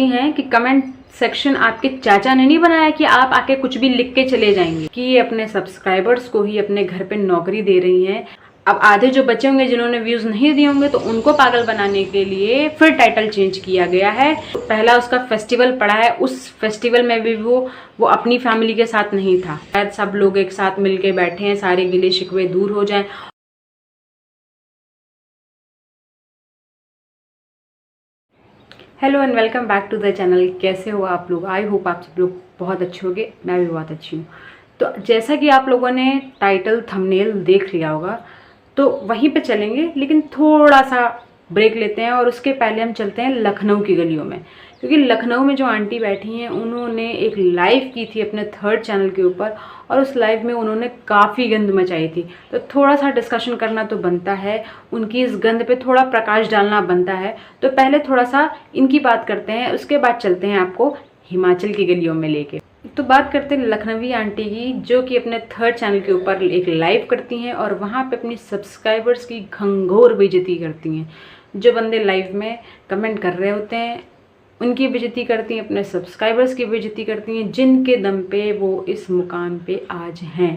हैं कि comment section आपके चाचा ने नहीं बनाया कि आप आके कुछ भी लिख के चले जाएंगे, कि ये अपने सब्सक्राइबर्स को ही अपने घर पे नौकरी दे रही हैं। अब आधे जो बच्चे होंगे जिन्होंने व्यूज नहीं दिए होंगे तो उनको पागल बनाने के लिए फिर टाइटल चेंज किया गया है। तो पहला उसका फेस्टिवल पड़ा है, उस फेस्टिवल में भी वो अपनी फैमिली के साथ नहीं था। शायद सब लोग एक साथ मिलके बैठे हैं, सारे गिले शिकवे दूर हो जाएं। Hello and welcome back to the channel. कैसे हो आप लोग? आई होप आप सब लोग बहुत अच्छे होंगे। मैं भी बहुत अच्छी हूँ। तो जैसा कि आप लोगों ने टाइटल थंबनेल देख लिया होगा, तो वहीं पे चलेंगे, लेकिन थोड़ा सा ब्रेक लेते हैं और उसके पहले हम चलते हैं लखनऊ की गलियों में, क्योंकि लखनऊ में जो आंटी बैठी हैं उन्होंने एक लाइव की थी अपने थर्ड चैनल के ऊपर, और उस लाइव में उन्होंने काफ़ी गंद मचाई थी। तो थोड़ा सा डिस्कशन करना तो बनता है, उनकी इस गंद पे थोड़ा प्रकाश डालना बनता है। तो पहले थोड़ा सा इनकी बात करते हैं, उसके बाद चलते हैं आपको हिमाचल की गलियों में लेके। तो बात करते हैं लखनवी आंटी की, जो कि अपने थर्ड चैनल के ऊपर एक लाइव करती हैं और वहाँ पे अपनी सब्सक्राइबर्स की घंघोर बेइज्जती करती हैं। जो बंदे लाइव में कमेंट कर रहे होते हैं उनकी बेइज्जती करती हैं, अपने सब्सक्राइबर्स की बेइज्जती करती हैं, जिनके दम पे वो इस मुकाम पे आज हैं।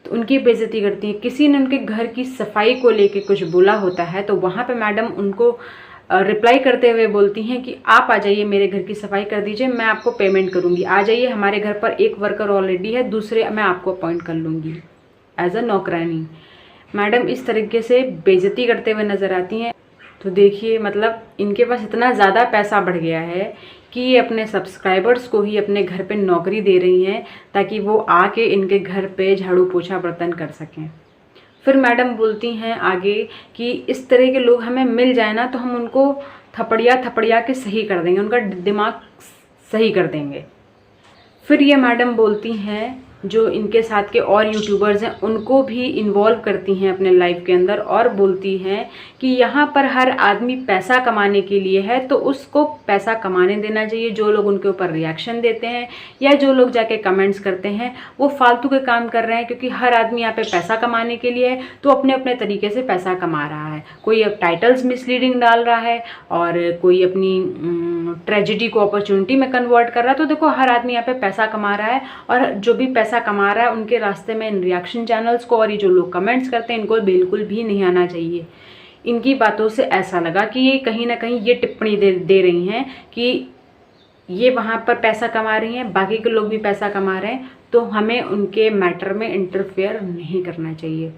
तो उनकी बेइज्जती करती हैं। किसी ने उनके घर की सफाई को लेके कुछ बोला होता है तो वहाँ पे मैडम उनको रिप्लाई करते हुए बोलती हैं कि आप आ जाइए, मेरे घर की सफाई कर दीजिए, मैं आपको पेमेंट करूँगी। आ जाइए, हमारे घर पर एक वर्कर ऑलरेडी है, दूसरे मैं आपको अपॉइंट कर लूँगी एज अ नौकरानी। मैडम इस तरीके से बेइज्जती करते हुए नज़र आती हैं। तो देखिए, मतलब इनके पास इतना ज़्यादा पैसा बढ़ गया है कि ये अपने सब्सक्राइबर्स को ही अपने घर पे नौकरी दे रही हैं ताकि वो आके इनके घर पे झाड़ू पोछा बर्तन कर सकें। फिर मैडम बोलती हैं आगे कि इस तरह के लोग हमें मिल जाए ना तो हम उनको थपड़िया के सही कर देंगे, उनका दिमाग सही कर देंगे। फिर ये मैडम बोलती हैं जो इनके साथ के और यूट्यूबर्स हैं उनको भी इन्वॉल्व करती हैं अपने लाइफ के अंदर, और बोलती हैं कि यहाँ पर हर आदमी पैसा कमाने के लिए है तो उसको पैसा कमाने देना चाहिए। जो लोग उनके ऊपर रिएक्शन देते हैं या जो लोग जाके कमेंट्स करते हैं वो फालतू के काम कर रहे हैं, क्योंकि हर आदमी यहाँ पे पैसा कमाने के लिए है तो अपने अपने तरीके से पैसा कमा रहा है। कोई अब टाइटल्स मिसलीडिंग डाल रहा है और कोई अपनी ट्रेजिडी को अपॉर्चुनिटी में कन्वर्ट कर रहा है। तो देखो, हर आदमी यहाँ पे पैसा कमा रहा है और जो भी पैसा कमा रहा है उनके रास्ते में इन रिएक्शन चैनल्स को और ये जो लोग कमेंट्स करते हैं इनको बिल्कुल भी नहीं आना चाहिए। इनकी बातों से ऐसा लगा कि ये कहीं ना कहीं ये टिप्पणी दे रही हैं कि ये वहाँ पर पैसा कमा रही हैं, बाकी के लोग भी पैसा कमा रहे हैं, तो हमें उनके मैटर में इंटरफेयर नहीं करना चाहिए।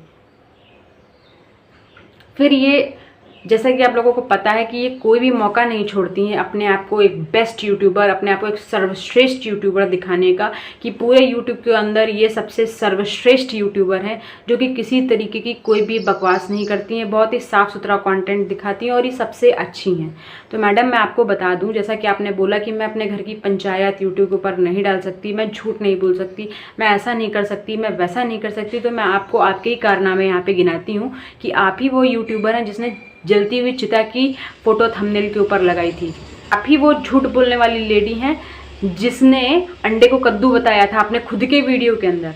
फिर ये, जैसा कि आप लोगों को पता है कि ये कोई भी मौका नहीं छोड़ती हैं अपने आप को एक बेस्ट यूट्यूबर, अपने आप को एक सर्वश्रेष्ठ यूट्यूबर दिखाने का, कि पूरे यूट्यूब के अंदर ये सबसे सर्वश्रेष्ठ यूट्यूबर हैं जो कि किसी तरीके की कोई भी बकवास नहीं करती हैं, बहुत ही साफ़ सुथरा कंटेंट दिखाती हैं और ये सबसे अच्छी हैं। तो मैडम, मैं आपको बता दूं, जैसा कि आपने बोला कि मैं अपने घर की पंचायत यूट्यूब के ऊपर नहीं डाल सकती, मैं झूठ नहीं बोल सकती, मैं ऐसा नहीं कर सकती, मैं वैसा नहीं कर सकती, तो मैं आपको आपके ही कारनामे यहाँ पे गिनाती हूँ कि आप ही वो यूट्यूबर हैं जिसने जलती हुई चिता की फोटो थंबनेल के ऊपर लगाई थी। आप ही वो झूठ बोलने वाली लेडी हैं जिसने अंडे को कद्दू बताया था अपने खुद के वीडियो के अंदर।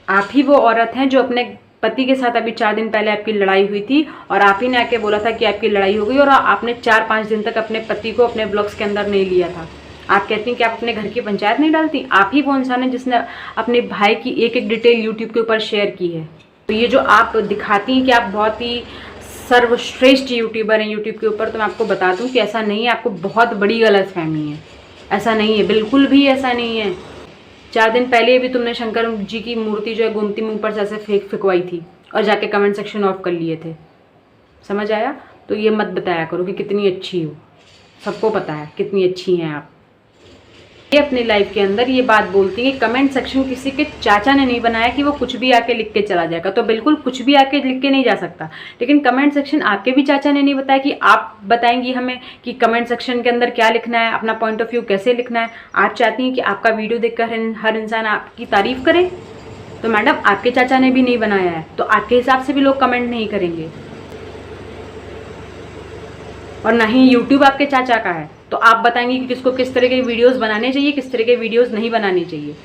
आप ही वो औरत हैं जो अपने पति के साथ अभी 4 दिन पहले आपकी लड़ाई हुई थी और आप ही ने आके बोला था कि आपकी लड़ाई हो गई, और आपने 4-5 दिन तक अपने पति को अपने ब्लॉग्स के अंदर नहीं लिया था। आप कहती हैं कि आप अपने घर की पंचायत नहीं डालती। आप ही वो इंसान है जिसने अपने भाई की एक एक डिटेल यूट्यूब के ऊपर शेयर की है। तो ये जो आप दिखाती हैं कि आप बहुत ही सर्वश्रेष्ठ यूट्यूबर हैं यूट्यूब के ऊपर, तो मैं आपको बता दूं कि ऐसा नहीं है। आपको बहुत बड़ी गलतफहमी है, ऐसा नहीं है, बिल्कुल भी ऐसा नहीं है। 4 दिन पहले भी तुमने शंकर जी की मूर्ति जो है गोमती मुंह पर से ऐसे फेंकवाई थी और जाके कमेंट सेक्शन ऑफ कर लिए थे। समझ आया? तो ये मत बताया करो कि कितनी अच्छी हो, सबको पता है कितनी अच्छी हैं आप। ये अपनी लाइफ के अंदर ये बात बोलती है कि कमेंट सेक्शन किसी के चाचा ने नहीं बनाया कि वो कुछ भी आके लिख के चला जाएगा। तो बिल्कुल कुछ भी आके लिख के नहीं जा सकता, लेकिन कमेंट सेक्शन आपके भी चाचा ने नहीं बताया कि आप बताएंगी हमें कि कमेंट सेक्शन के अंदर क्या लिखना है, अपना पॉइंट ऑफ व्यू कैसे लिखना है। आप चाहती हैं कि आपका वीडियो देखकर हर इंसान आपकी तारीफ करे, तो मैडम आपके चाचा ने भी नहीं बनाया है, तो आपके हिसाब से भी लोग कमेंट नहीं करेंगे, और ना ही यूट्यूब आपके चाचा का है। तो आप बताएंगे कि किसको किस तरह के वीडियोस बनाने चाहिए, किस तरह के वीडियोस नहीं बनाने चाहिए।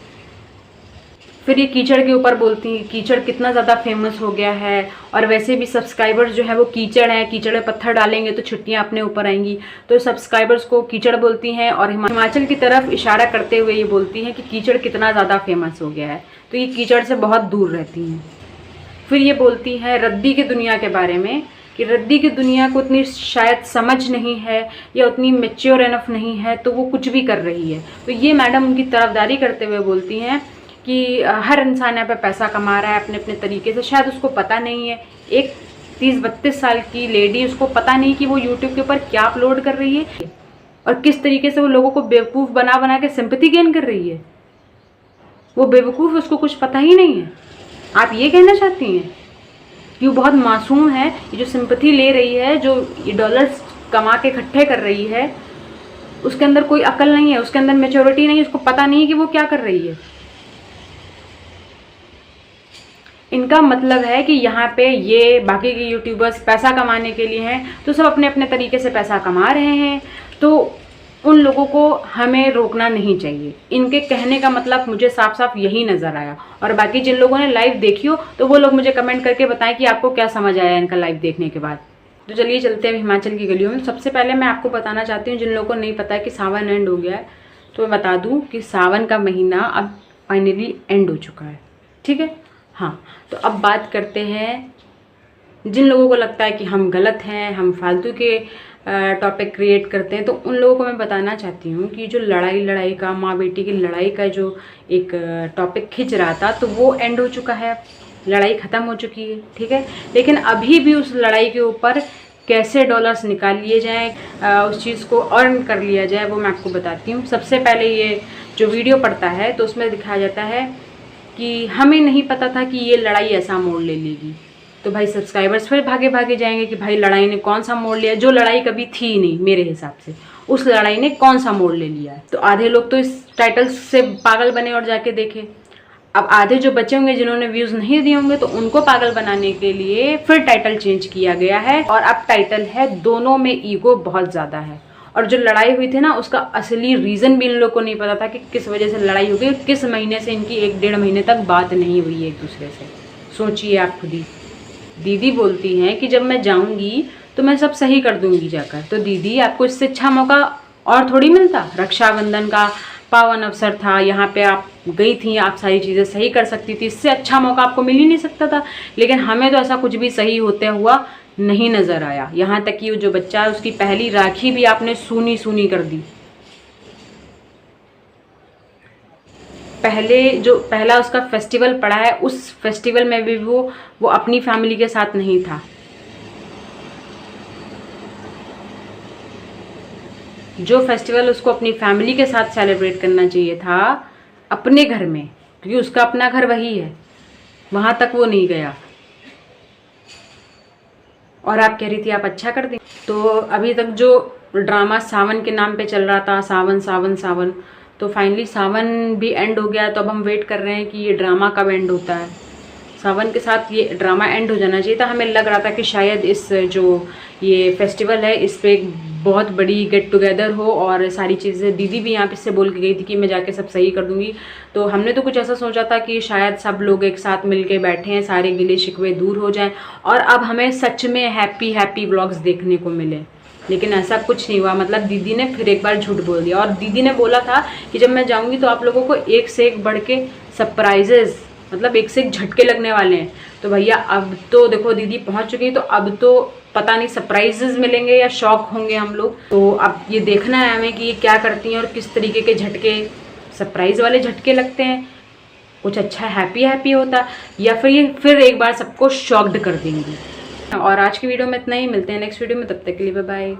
फिर ये कीचड़ के ऊपर बोलती हैं, कीचड़ कितना ज़्यादा फेमस हो गया है, और वैसे भी सब्सक्राइबर्स जो है वो कीचड़ हैं, कीचड़ में पत्थर डालेंगे तो छुट्टियाँ अपने ऊपर आएंगी। तो सब्सक्राइबर्स को कीचड़ बोलती हैं, और हिमाचल की तरफ इशारा करते हुए ये बोलती हैं कि कीचड़ कितना ज़्यादा फेमस हो गया है, तो ये कीचड़ से बहुत दूर रहती हैं। फिर ये बोलती हैं रद्दी की दुनिया के बारे में कि रद्दी की दुनिया को उतनी शायद समझ नहीं है या उतनी मैच्योर इनफ नहीं है, तो वो कुछ भी कर रही है। तो ये मैडम उनकी तरफदारी करते हुए बोलती हैं कि हर इंसान यहाँ पे पैसा कमा रहा है अपने अपने तरीके से, शायद उसको पता नहीं है। एक 30-32 साल की लेडी, उसको पता नहीं कि वो यूट्यूब के ऊपर क्या अपलोड कर रही है और किस तरीके से वो लोगों को बेवकूफ़ बना बना के सिंपैथी गेन कर रही है। वो बेवकूफ़, उसको कुछ पता ही नहीं है। आप ये कहना चाहती हैं कि वो बहुत मासूम है, ये जो सिंपैथी ले रही है, जो ये डॉलर्स कमा के इकट्ठे कर रही है, उसके अंदर कोई अकल नहीं है, उसके अंदर मैच्योरिटी नहीं है, उसको पता नहीं है कि वो क्या कर रही है। इनका मतलब है कि यहाँ पे ये बाकी के यूट्यूबर्स पैसा कमाने के लिए हैं, तो सब अपने अपने तरीके से पैसा कमा रहे हैं, तो उन लोगों को हमें रोकना नहीं चाहिए। इनके कहने का मतलब मुझे साफ साफ यही नज़र आया। और बाकी जिन लोगों ने लाइव देखी हो तो वो लोग मुझे कमेंट करके बताएं कि आपको क्या समझ आया इनका लाइव देखने के बाद। तो चलिए चलते हैं हिमाचल की गलियों में। सबसे पहले मैं आपको बताना चाहती हूँ, जिन लोगों को नहीं पता है कि सावन एंड हो गया है, तो मैं बता दूँ कि सावन का महीना अब फाइनली एंड हो चुका है। ठीक है, हाँ। तो अब बात करते हैं जिन लोगों को लगता है कि हम गलत हैं, हम फालतू के टॉपिक क्रिएट करते हैं, तो उन लोगों को मैं बताना चाहती हूँ कि जो लड़ाई का, माँ बेटी की लड़ाई का जो एक टॉपिक खिंच रहा था, तो वो एंड हो चुका है, लड़ाई ख़त्म हो चुकी है। ठीक है, लेकिन अभी भी उस लड़ाई के ऊपर कैसे डॉलर्स निकाल लिए जाएँ, उस चीज़ को अर्न कर लिया जाए, वो मैं आपको बताती हूँ। सबसे पहले ये जो वीडियो पड़ता है तो उसमें दिखाया जाता है कि हमें नहीं पता था कि ये लड़ाई ऐसा मोड़ ले लेगी। तो भाई सब्सक्राइबर्स फिर भागे भागे जाएंगे कि भाई लड़ाई ने कौन सा मोड़ लिया, जो लड़ाई कभी थी ही नहीं मेरे हिसाब से, उस लड़ाई ने कौन सा मोड़ ले लिया है। तो आधे लोग तो इस टाइटल से पागल बने और जाके देखे। अब आधे जो बचे होंगे जिन्होंने व्यूज़ नहीं दिए होंगे, तो उनको पागल बनाने के लिए फिर टाइटल चेंज किया गया है, और अब टाइटल है दोनों में ईगो बहुत ज़्यादा है। और जो लड़ाई हुई थी ना, उसका असली रीज़न भी इन लोग को नहीं पता था कि किस वजह से लड़ाई हो गई, किस महीने से इनकी 1-1.5 महीने तक बात नहीं हुई है एक दूसरे से। सोचिए आप खुद ही। दीदी बोलती हैं कि जब मैं जाऊंगी तो मैं सब सही कर दूंगी जाकर। तो दीदी, आपको इससे अच्छा मौका और थोड़ी मिलता? रक्षाबंधन का पावन अवसर था, यहाँ पे आप गई थी, आप सारी चीज़ें सही कर सकती थी, इससे अच्छा मौका आपको मिल ही नहीं सकता था। लेकिन हमें तो ऐसा कुछ भी सही होते हुआ नहीं नज़र आया। यहाँ तक कि वो जो बच्चा है उसकी पहली राखी भी आपने सूनी सूनी कर दी। पहला उसका फेस्टिवल पड़ा है, उस फेस्टिवल में भी वो अपनी फैमिली के साथ नहीं था। जो फेस्टिवल उसको अपनी फैमिली के साथ सेलिब्रेट करना चाहिए था, अपने घर में, क्योंकि उसका अपना घर वही है, वहाँ तक वो नहीं गया। और आप कह रही थी आप अच्छा कर दें। तो अभी तक जो ड्रामा सावन के नाम पे चल रहा था, सावन सावन सावन, तो फाइनली सावन भी एंड हो गया। तो अब हम वेट कर रहे हैं कि ये ड्रामा कब एंड होता है। सावन के साथ ये ड्रामा एंड हो जाना चाहिए था। हमें लग रहा था कि शायद इस जो ये फेस्टिवल है, इस पर एक बहुत बड़ी गेट टुगेदर हो और सारी चीज़ें, दीदी भी यहाँ पे से बोल के गई थी कि मैं जाके सब सही कर दूँगी। तो हमने तो कुछ ऐसा सोचा था कि शायद सब लोग एक साथ मिल के बैठे हैं, सारे गिले शिकवे दूर हो जाएँ और अब हमें सच में हैप्पी हैप्पी व्लॉग्स देखने को मिले। लेकिन ऐसा कुछ नहीं हुआ। मतलब दीदी ने फिर एक बार झूठ बोल दिया, और दीदी ने बोला था कि जब मैं जाऊँगी तो आप लोगों को एक से एक बढ़ के सरप्राइजेज़, मतलब एक से एक झटके लगने वाले हैं। तो भैया अब तो देखो दीदी पहुंच चुकी है, तो अब तो पता नहीं सरप्राइजेस मिलेंगे या शॉक होंगे हम लोग। तो अब ये देखना है हमें कि ये क्या करती हैं और किस तरीके के झटके, सरप्राइज वाले झटके लगते हैं, कुछ अच्छा हैप्पी हैप्पी होता, या फिर ये फिर एक बार सबको शॉक्ड कर देंगी। और आज की वीडियो में इतना ही, मिलते हैं नेक्स्ट वीडियो में, तब तक के लिए बाय बाय।